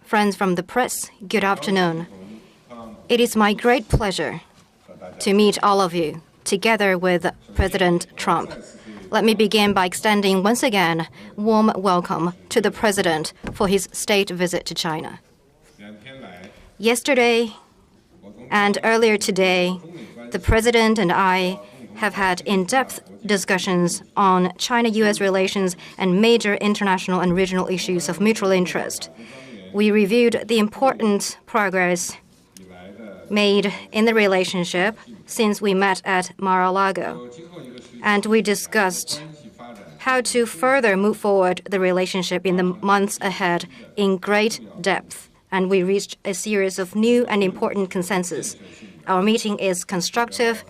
Friends from the press, good afternoon. It is my great pleasure to meet all of you, together with President Trump. Let me begin by extending once again warm welcome to the President for his state visit to China. Yesterday and earlier today, the President and I have had in-depth discussions on China-U.S. relations and major international and regional issues of mutual interest. We reviewed the important progress made in the relationship since we met at Mar-a-Lago, and we discussed how to further move forward the relationship in the months ahead in great depth, and we reached a series of new and important consensus. Our meeting is constructive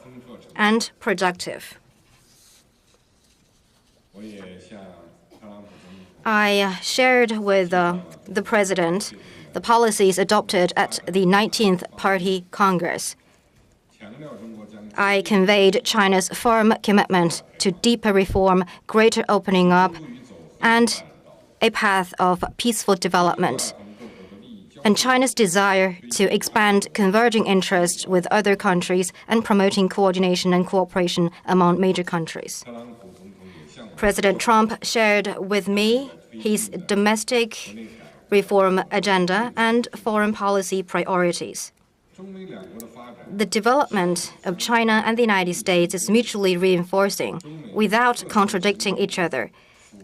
and productive. I shared with the President the policies adopted at the 19th Party Congress. I conveyed China's firm commitment to deeper reform, greater opening up, and a path of peaceful development, and China's desire to expand converging interests with other countries and promoting coordination and cooperation among major countries. President Trump shared with me his domestic reform agenda and foreign policy priorities. The development of China and the United States is mutually reinforcing without contradicting each other.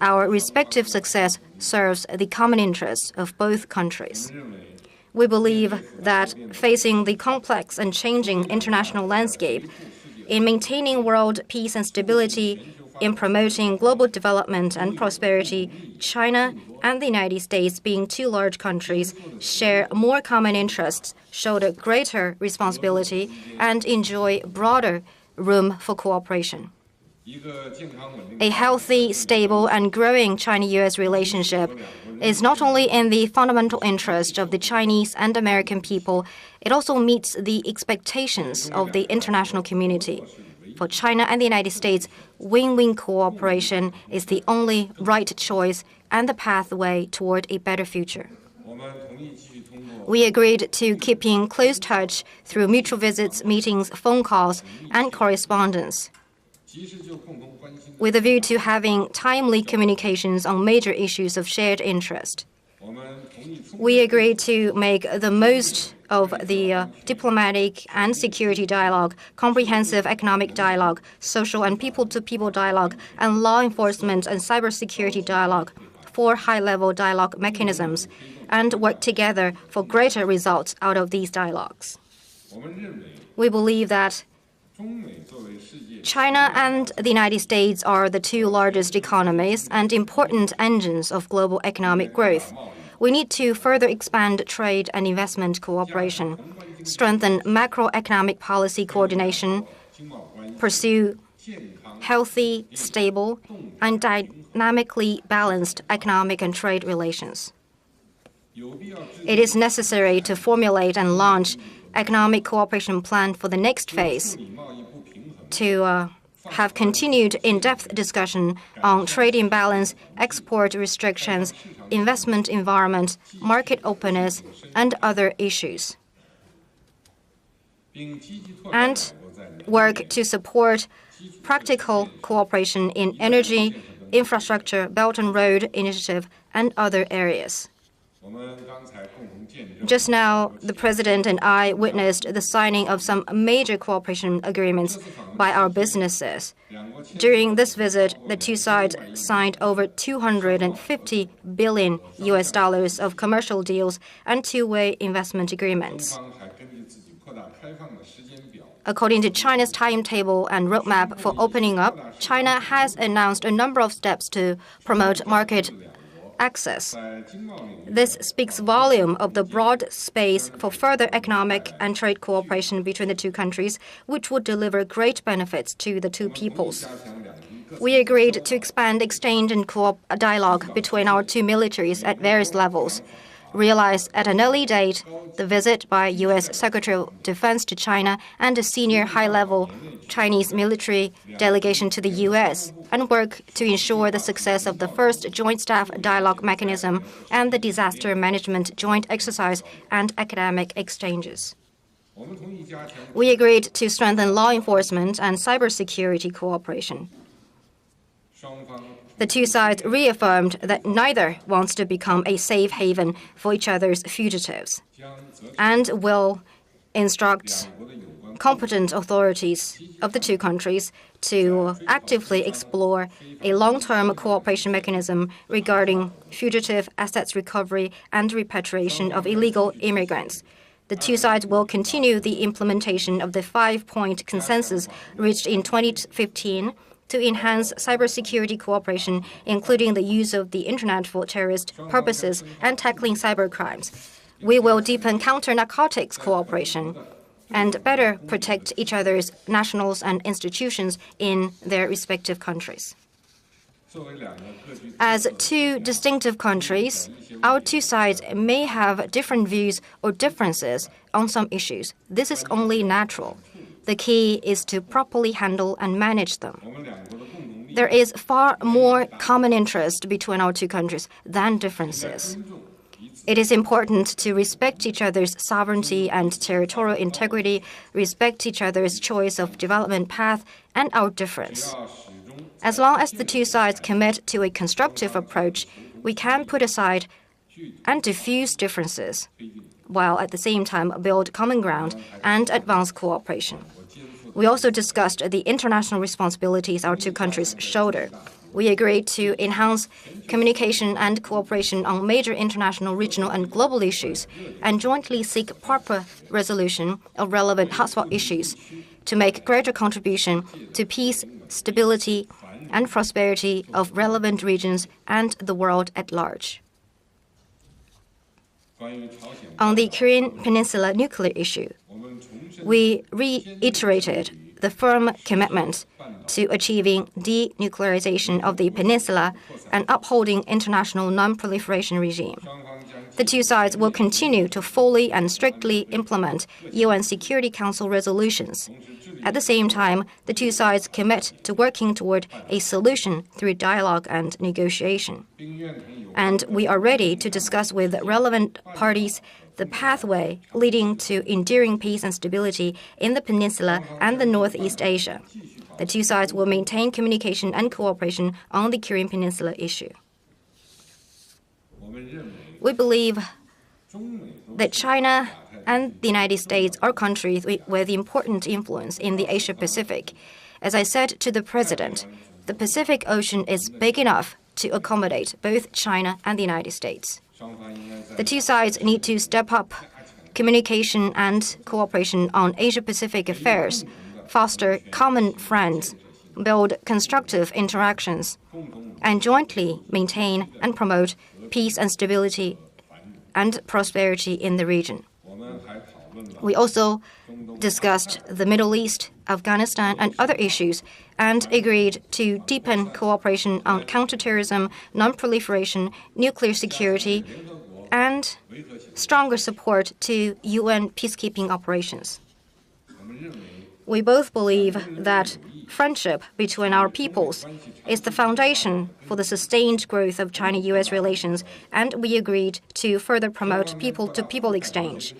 Our respective success serves the common interests of both countries. We believe that facing the complex and changing international landscape, in maintaining world peace and stability, in promoting global development and prosperity, China and the United States, being two large countries, share more common interests, shoulder greater responsibility, and enjoy broader room for cooperation. A healthy, stable, and growing China-U.S. relationship is not only in the fundamental interest of the Chinese and American people, it also meets the expectations of the international community. For China and the United States, win-win cooperation is the only right choice and the pathway toward a better future. We agreed to keep in close touch through mutual visits, meetings, phone calls, and correspondence, with a view to having timely communications on major issues of shared interest. We agreed to make the most of the diplomatic and security dialogue, comprehensive economic dialogue, social and people-to-people dialogue, and law enforcement and cybersecurity dialogue, 4 high-level dialogue mechanisms, and work together for greater results out of these dialogues. We believe that China and the United States are the two largest economies and important engines of global economic growth. We need to further expand trade and investment cooperation, strengthen macroeconomic policy coordination, pursue healthy, stable, and dynamically balanced economic and trade relations. It is necessary to formulate and launch economic cooperation plan for the next phase, to have continued in-depth discussion on trade imbalance, export restrictions, investment environment, market openness, and other issues, and work to support practical cooperation in energy, infrastructure, Belt and Road Initiative, and other areas. Just now, the President and I witnessed the signing of some major cooperation agreements by our businesses. During this visit, the two sides signed over $250 billion of commercial deals and two-way investment agreements. According to China's timetable and roadmap for opening up, China has announced a number of steps to promote market access. This speaks volume of the broad space for further economic and trade cooperation between the two countries, which would deliver great benefits to the two peoples. We agreed to expand exchange and dialogue between our two militaries at various levels. realized at an early date the visit by U.S. Secretary of Defense to China and a senior high-level Chinese military delegation to the U.S. and work to ensure the success of the first Joint Staff Dialogue Mechanism and the Disaster Management Joint Exercise and academic exchanges. We agreed to strengthen law enforcement and cybersecurity cooperation. The two sides reaffirmed that neither wants to become a safe haven for each other's fugitives and will instruct competent authorities of the two countries to actively explore a long-term cooperation mechanism regarding fugitive assets recovery and repatriation of illegal immigrants. The two sides will continue the implementation of the 5-point consensus reached in 2015 to enhance cybersecurity cooperation, including the use of the Internet for terrorist purposes and tackling cybercrimes. We will deepen counter-narcotics cooperation and better protect each other's nationals and institutions in their respective countries. As two distinctive countries, our two sides may have different views or differences on some issues. This is only natural. The key is to properly handle and manage them. There is far more common interest between our two countries than differences. It is important to respect each other's sovereignty and territorial integrity, respect each other's choice of development path, and our difference. As long as the two sides commit to a constructive approach, we can put aside and diffuse differences, while at the same time build common ground and advance cooperation. We also discussed the international responsibilities our two countries shoulder. We agreed to enhance communication and cooperation on major international, regional, and global issues, and jointly seek proper resolution of relevant hotspot issues to make greater contribution to peace, stability, and prosperity of relevant regions and the world at large. On the Korean Peninsula nuclear issue, we reiterated the firm commitment to achieving denuclearization of the peninsula and upholding international non-proliferation regime. The two sides will continue to fully and strictly implement UN Security Council resolutions. At the same time, the two sides commit to working toward a solution through dialogue and negotiation. And we are ready to discuss with relevant parties the pathway leading to enduring peace and stability in the peninsula and the Northeast Asia. The two sides will maintain communication and cooperation on the Korean Peninsula issue. We believe that China and the United States are countries with important influence in the Asia-Pacific. As I said to the President, the Pacific Ocean is big enough to accommodate both China and the United States. The two sides need to step up communication and cooperation on Asia-Pacific affairs, foster common friends, build constructive interactions, and jointly maintain and promote peace and stability and prosperity in the region. We also discussed the Middle East, Afghanistan, and other issues, and agreed to deepen cooperation on counterterrorism, non-proliferation, nuclear security, and stronger support to UN peacekeeping operations. We both believe that friendship between our peoples is the foundation for the sustained growth of China-US relations, and we agreed to further promote people-to-people exchange.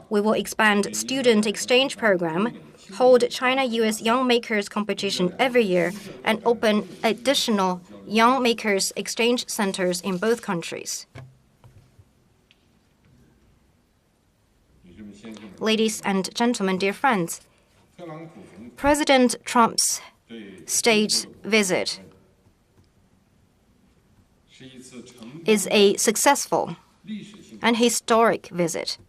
We will expand student exchange program, hold China-US Young Makers competition every year, and open additional Young Makers exchange centers in both countries. Ladies and gentlemen, dear friends, President Trump's state visit is a successful and historic visit.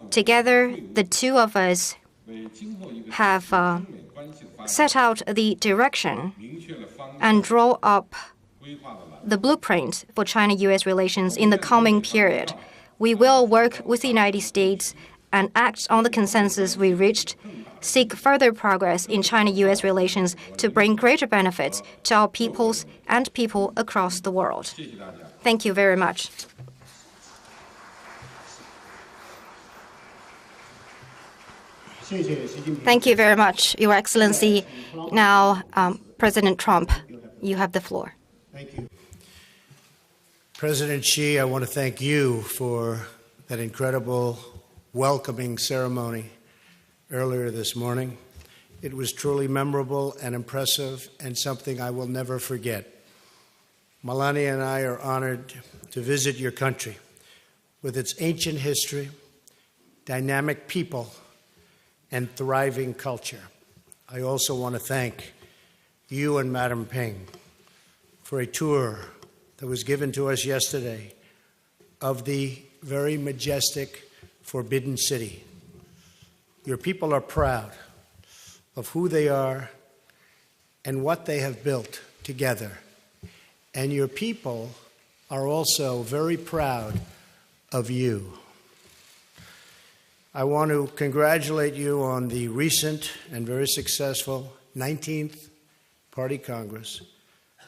Together, the two of us have set out the direction and draw up the blueprint for China-US relations in the coming period. We will work with the United States and act on the consensus we reached, seek further progress in China-US relations to bring greater benefits to our peoples and people across the world. Thank you very much. Thank you very much, Your Excellency. Now, President Trump, you have the floor. Thank you. President Xi, I want to thank you for that incredible welcoming ceremony earlier this morning. It was truly memorable and impressive and something I will never forget. Melania and I are honored to visit your country with its ancient history, dynamic people, and thriving culture. I also want to thank you and Madam Ping for a tour that was given to us yesterday of the very majestic Forbidden City. Your people are proud of who they are and what they have built together. And your people are also very proud of you. I want to congratulate you on the recent and very successful 19th Party Congress.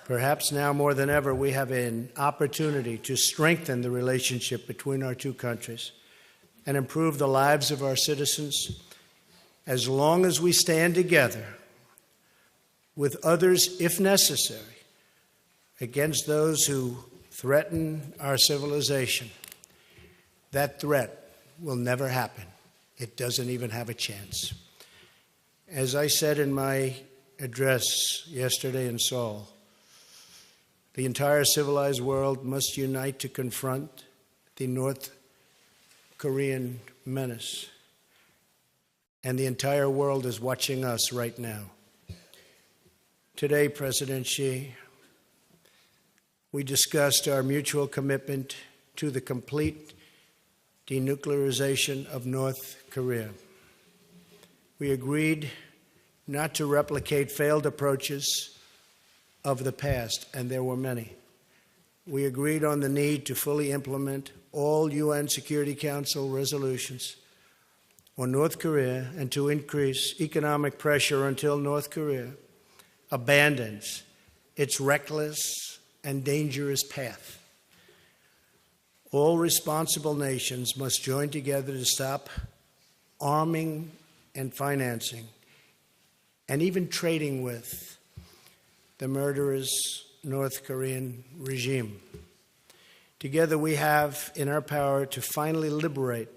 Perhaps now more than ever, we have an opportunity to strengthen the relationship between our two countries and improve the lives of our citizens as long as we stand together with others, if necessary, against those who threaten our civilization. That threat will never happen. It doesn't even have a chance. As I said in my address yesterday in Seoul, the entire civilized world must unite to confront the North Korean menace. And the entire world is watching us right now. Today, President Xi, we discussed our mutual commitment to the complete denuclearization of North Korea. We agreed not to replicate failed approaches of the past, and there were many. We agreed on the need to fully implement all UN Security Council resolutions on North Korea and to increase economic pressure until North Korea abandons its reckless and dangerous path. All responsible nations must join together to stop arming and financing and even trading with the murderous North Korean regime. Together we have in our power to finally liberate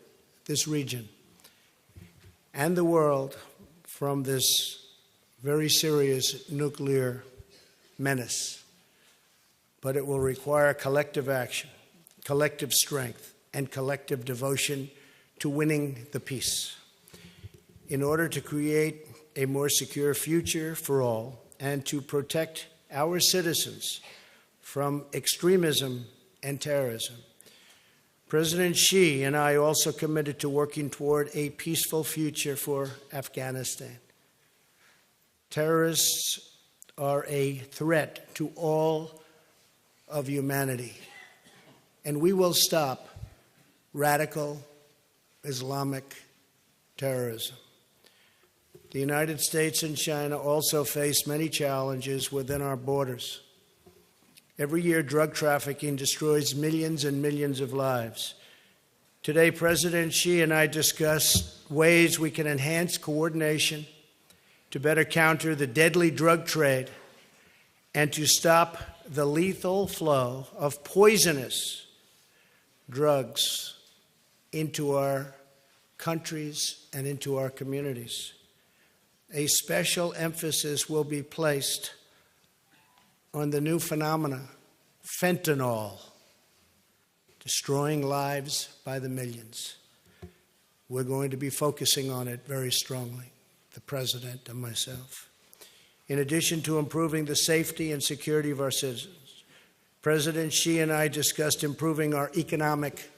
this region and the world from this very serious nuclear menace. But it will require collective action, collective strength, and collective devotion to winning the peace. In order to create a more secure future for all and to protect our citizens from extremism and terrorism, President Xi and I also committed to working toward a peaceful future for Afghanistan. Terrorists are a threat to all of humanity, and we will stop radical Islamic terrorism. The United States and China also face many challenges within our borders. Every year, drug trafficking destroys millions and millions of lives. Today, President Xi and I discussed ways we can enhance coordination to better counter the deadly drug trade and to stop the lethal flow of poisonous drugs into our countries and into our communities. A special emphasis will be placed on the new phenomena, fentanyl, destroying lives by the millions. We're going to be focusing on it very strongly, the President and myself. In addition to improving the safety and security of our citizens, President Xi and I discussed improving our economic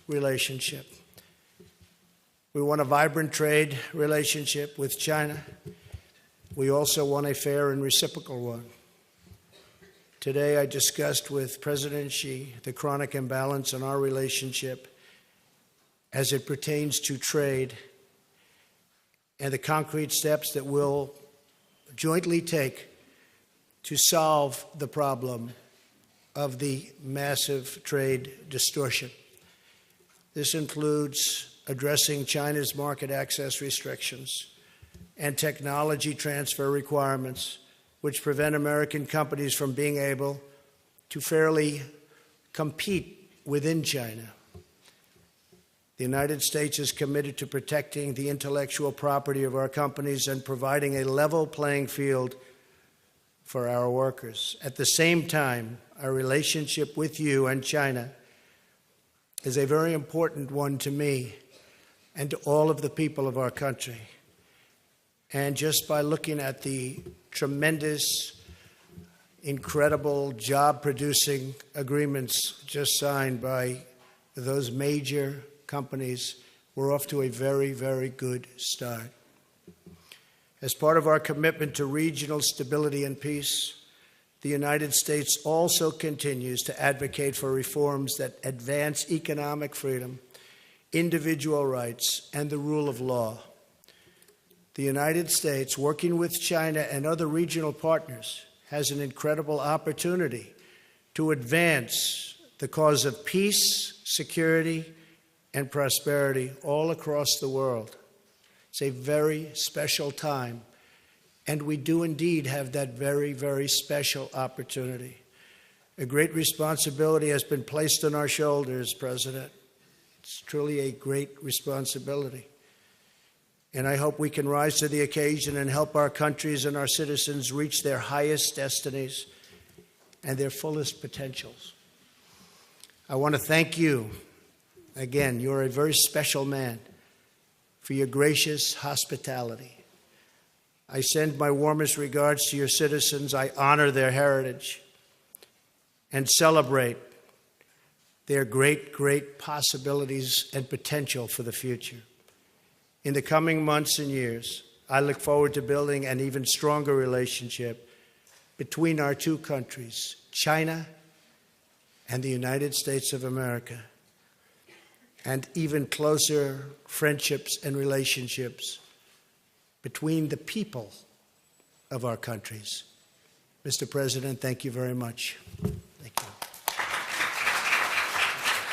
relationship. We want a vibrant trade relationship with China. We also want a fair and reciprocal one. Today, I discussed with President Xi the chronic imbalance in our relationship as it pertains to trade and the concrete steps that we'll jointly take to solve the problem of the massive trade distortion. This includes addressing China's market access restrictions and technology transfer requirements, which prevent American companies from being able to fairly compete within China. The United States is committed to protecting the intellectual property of our companies and providing a level playing field for our workers. At the same time, our relationship with you and China is a very important one to me and to all of the people of our country. And just by looking at the tremendous, incredible, job-producing agreements just signed by those major companies, we're off to a very, very good start. As part of our commitment to regional stability and peace, the United States also continues to advocate for reforms that advance economic freedom, individual rights, and the rule of law. The United States, working with China and other regional partners, has an incredible opportunity to advance the cause of peace, security, and prosperity all across the world. It's a very special time, and we do indeed have that very, very special opportunity. A great responsibility has been placed on our shoulders, President. It's truly a great responsibility. And I hope we can rise to the occasion and help our countries and our citizens reach their highest destinies and their fullest potentials. I want to thank you. Again, you're a very special man, for your gracious hospitality. I send my warmest regards to your citizens. I honor their heritage and celebrate their great, great possibilities and potential for the future. In the coming months and years, I look forward to building an even stronger relationship between our two countries, China and the United States of America, and even closer friendships and relationships between the people of our countries. Mr. President, thank you very much.